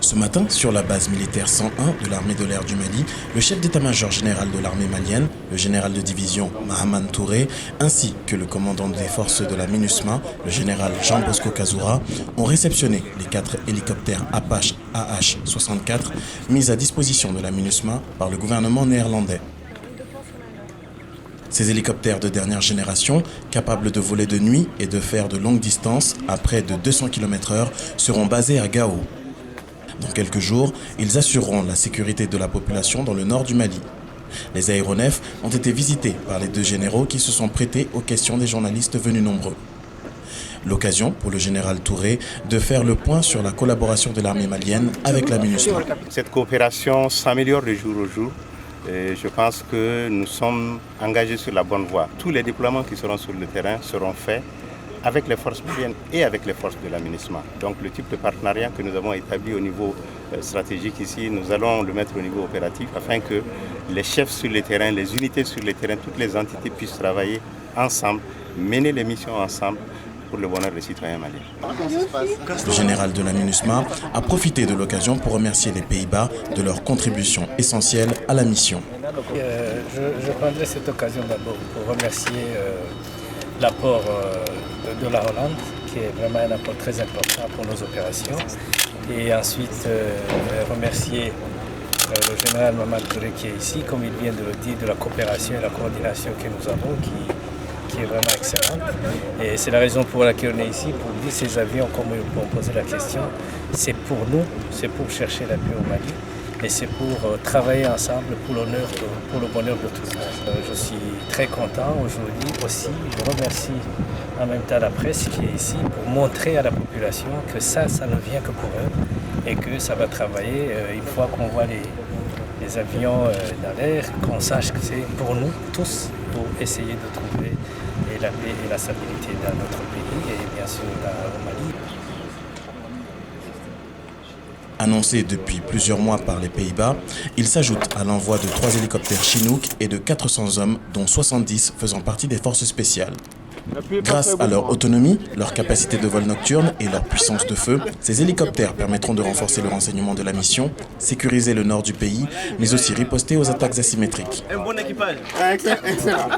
Ce matin, sur la base militaire 101 de l'armée de l'air du Mali, le chef d'état-major général de l'armée malienne, le général de division Mahaman Touré, ainsi que le commandant des forces de la MINUSMA, le général Jean-Bosco Kazoura, ont réceptionné les 4 hélicoptères Apache AH-64 mis à disposition de la MINUSMA par le gouvernement néerlandais. Ces hélicoptères de dernière génération, capables de voler de nuit et de faire de longues distances à près de 200 km/h, seront basés à Gao. Dans quelques jours, ils assureront la sécurité de la population dans le nord du Mali. Les aéronefs ont été visités par les 2 généraux qui se sont prêtés aux questions des journalistes venus nombreux. L'occasion pour le général Touré de faire le point sur la collaboration de l'armée malienne avec la MINUSMA. Cette coopération s'améliore de jour au jour. Et je pense que nous sommes engagés sur la bonne voie. Tous les déploiements qui seront sur le terrain seront faits avec les forces maliennes et avec les forces de la MINUSMA. Donc le type de partenariat que nous avons établi au niveau stratégique ici, nous allons le mettre au niveau opératif afin que les chefs sur le terrain, les unités sur le terrain, toutes les entités puissent travailler ensemble, mener les missions ensemble pour le bonheur des citoyens maliens. Le général de la MINUSMA a profité de l'occasion pour remercier les Pays-Bas de leur contribution essentielle à la mission. Je prendrai cette occasion d'abord pour remercier l'apport de la Hollande, qui est vraiment un apport très important pour nos opérations. Et ensuite, remercier le général Mahaman Touré qui est ici, comme il vient de le dire, de la coopération et la coordination que nous avons, qui est vraiment excellente. Et c'est la raison pour laquelle on est ici, pour dire ces avions, comme ils m'ont posé la question, c'est pour nous, c'est pour chercher la paix au Mali. Et c'est pour travailler ensemble pour l'honneur, pour le bonheur de tous. Je suis très content aujourd'hui aussi. Je remercie en même temps la presse qui est ici pour montrer à la population que ça ne vient que pour eux et que ça va travailler une fois qu'on voit les avions dans l'air, qu'on sache que c'est pour nous tous, pour essayer de trouver la paix et la stabilité dans notre pays et bien sûr au Mali. Annoncé depuis plusieurs mois par les Pays-Bas, il s'ajoute à l'envoi de 3 hélicoptères Chinook et de 400 hommes, dont 70 faisant partie des forces spéciales. Grâce à leur autonomie, leur capacité de vol nocturne et leur puissance de feu, ces hélicoptères permettront de renforcer le renseignement de la mission, sécuriser le nord du pays, mais aussi riposter aux attaques asymétriques. Un bon équipage. Excellent.